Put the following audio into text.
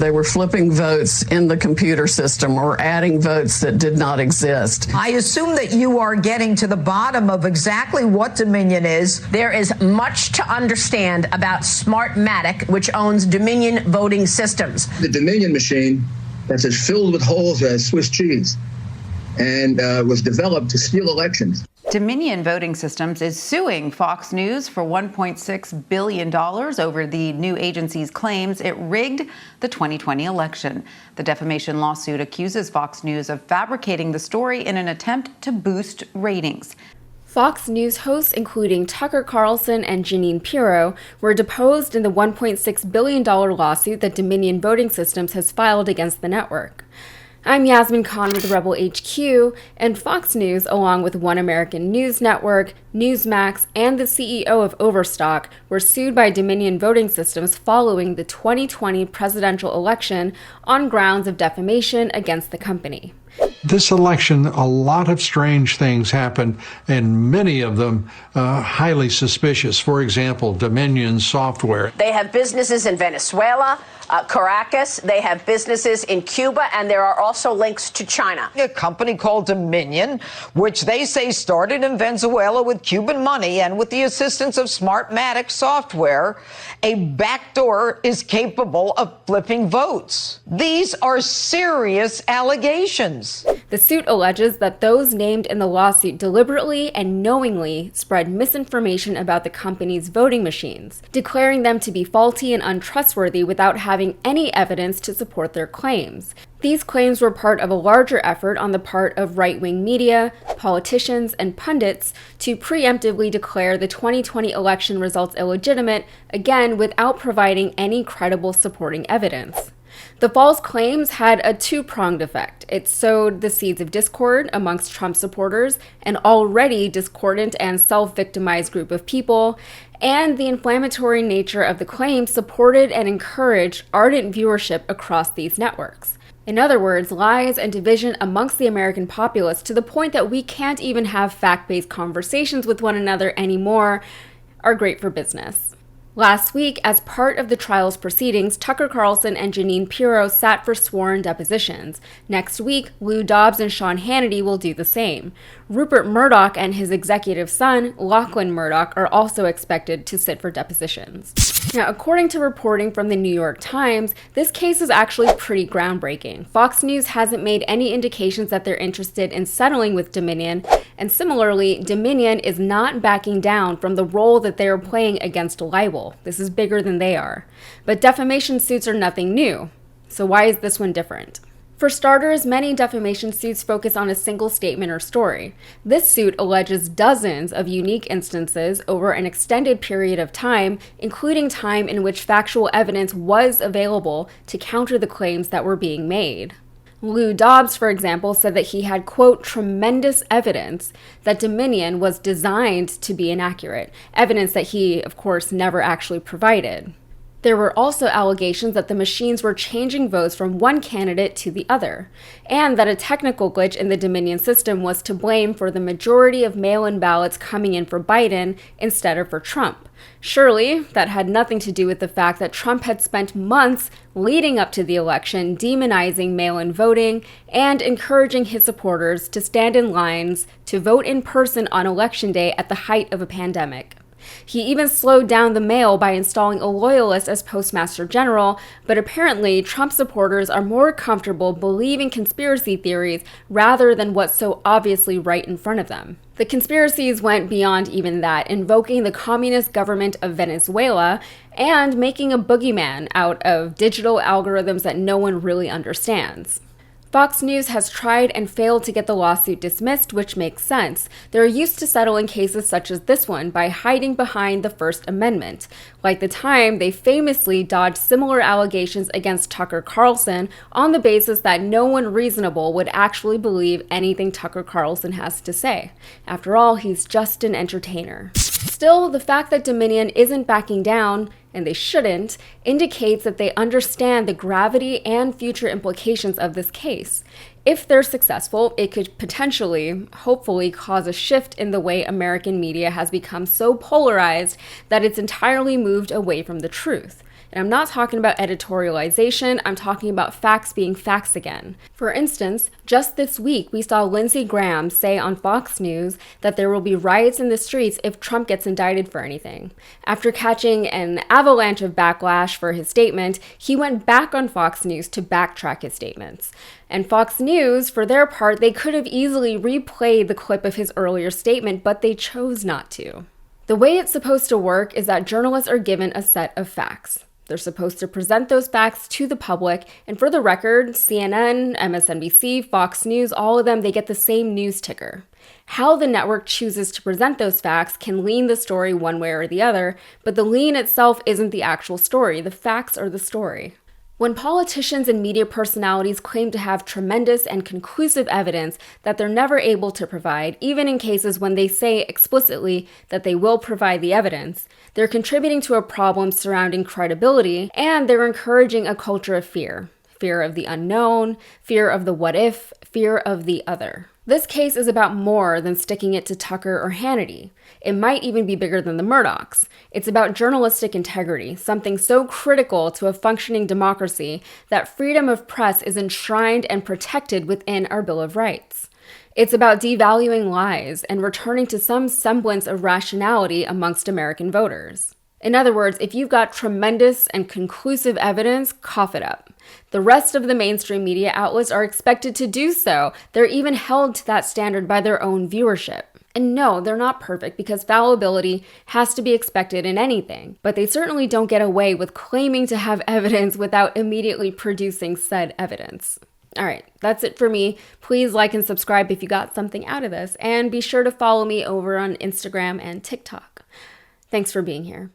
They were flipping votes in the computer system or adding votes that did not exist. I assume that you are getting to the bottom of exactly what Dominion is. There is much to understand about Smartmatic, which owns Dominion Voting Systems. The Dominion machine that's as filled with holes as Swiss cheese and was developed to steal elections. Dominion Voting Systems is suing Fox News for $1.6 billion over the new agency's claims it rigged the 2020 election. The defamation lawsuit accuses Fox News of fabricating the story in an attempt to boost ratings. Fox News hosts, including Tucker Carlson and Jeanine Pirro, were deposed in the $1.6 billion lawsuit that Dominion Voting Systems has filed against the network. I'm Yasmin Khan with Rebel HQ, and Fox News, along with One American News Network, Newsmax, and the CEO of Overstock, were sued by Dominion Voting Systems following the 2020 presidential election on grounds of defamation against the company. This election, a lot of strange things happened, and many of them highly suspicious. For example, Dominion Software. They have businesses in Venezuela, Caracas. They have businesses in Cuba, and there are also links to China. A company called Dominion, which they say started in Venezuela with Cuban money and with the assistance of Smartmatic software, a backdoor is capable of flipping votes. These are serious allegations. The suit alleges that those named in the lawsuit deliberately and knowingly spread misinformation about the company's voting machines, declaring them to be faulty and untrustworthy without having any evidence to support their claims. These claims were part of a larger effort on the part of right-wing media, politicians, and pundits to preemptively declare the 2020 election results illegitimate, again without providing any credible supporting evidence. The false claims had a two-pronged effect. It sowed the seeds of discord amongst Trump supporters, an already discordant and self-victimized group of people, and the inflammatory nature of the claims supported and encouraged ardent viewership across these networks. In other words, lies and division amongst the American populace to the point that we can't even have fact-based conversations with one another anymore are great for business. Last week, as part of the trial's proceedings, Tucker Carlson and Jeanine Pirro sat for sworn depositions. Next week, Lou Dobbs and Sean Hannity will do the same. Rupert Murdoch and his executive son, Lachlan Murdoch, are also expected to sit for depositions. Now, according to reporting from the New York Times, this case is actually pretty groundbreaking. Fox News hasn't made any indications that they're interested in settling with Dominion, and similarly, Dominion is not backing down from the role that they are playing against libel. This is bigger than they are. But defamation suits are nothing new. So why is this one different? For starters, many defamation suits focus on a single statement or story. This suit alleges dozens of unique instances over an extended period of time, including time in which factual evidence was available to counter the claims that were being made. Lou Dobbs, for example, said that he had, quote, tremendous evidence that Dominion was designed to be inaccurate, evidence that he, of course, never actually provided. There were also allegations that the machines were changing votes from one candidate to the other, and that a technical glitch in the Dominion system was to blame for the majority of mail-in ballots coming in for Biden instead of for Trump. Surely, that had nothing to do with the fact that Trump had spent months leading up to the election demonizing mail-in voting and encouraging his supporters to stand in lines to vote in person on Election Day at the height of a pandemic. He even slowed down the mail by installing a loyalist as Postmaster General, but apparently Trump supporters are more comfortable believing conspiracy theories rather than what's so obviously right in front of them. The conspiracies went beyond even that, invoking the communist government of Venezuela and making a boogeyman out of digital algorithms that no one really understands. Fox News has tried and failed to get the lawsuit dismissed, which makes sense. They're used to settling cases such as this one by hiding behind the First Amendment. Like the time, they famously dodged similar allegations against Tucker Carlson on the basis that no one reasonable would actually believe anything Tucker Carlson has to say. After all, he's just an entertainer. Still, the fact that Dominion isn't backing down, and they shouldn't, indicates that they understand the gravity and future implications of this case. If they're successful, it could potentially, hopefully, cause a shift in the way American media has become so polarized that it's entirely moved away from the truth. And I'm not talking about editorialization, I'm talking about facts being facts again. For instance, just this week, we saw Lindsey Graham say on Fox News that there will be riots in the streets if Trump gets indicted for anything. After catching an avalanche of backlash for his statement, he went back on Fox News to backtrack his statements. And Fox News, for their part, they could have easily replayed the clip of his earlier statement, but they chose not to. The way it's supposed to work is that journalists are given a set of facts. They're supposed to present those facts to the public, and for the record, CNN, MSNBC, Fox News, all of them, they get the same news ticker. How the network chooses to present those facts can lean the story one way or the other, but the lean itself isn't the actual story. The facts are the story. When politicians and media personalities claim to have tremendous and conclusive evidence that they're never able to provide, even in cases when they say explicitly that they will provide the evidence, they're contributing to a problem surrounding credibility, and they're encouraging a culture of fear. Fear of the unknown, fear of the what if, fear of the other. This case is about more than sticking it to Tucker or Hannity. It might even be bigger than the Murdochs. It's about journalistic integrity, something so critical to a functioning democracy that freedom of press is enshrined and protected within our Bill of Rights. It's about devaluing lies and returning to some semblance of rationality amongst American voters. In other words, if you've got tremendous and conclusive evidence, cough it up. The rest of the mainstream media outlets are expected to do so. They're even held to that standard by their own viewership. And no, they're not perfect because fallibility has to be expected in anything, but they certainly don't get away with claiming to have evidence without immediately producing said evidence. All right, that's it for me. Please like and subscribe if you got something out of this, and be sure to follow me over on Instagram and TikTok. Thanks for being here. Bye.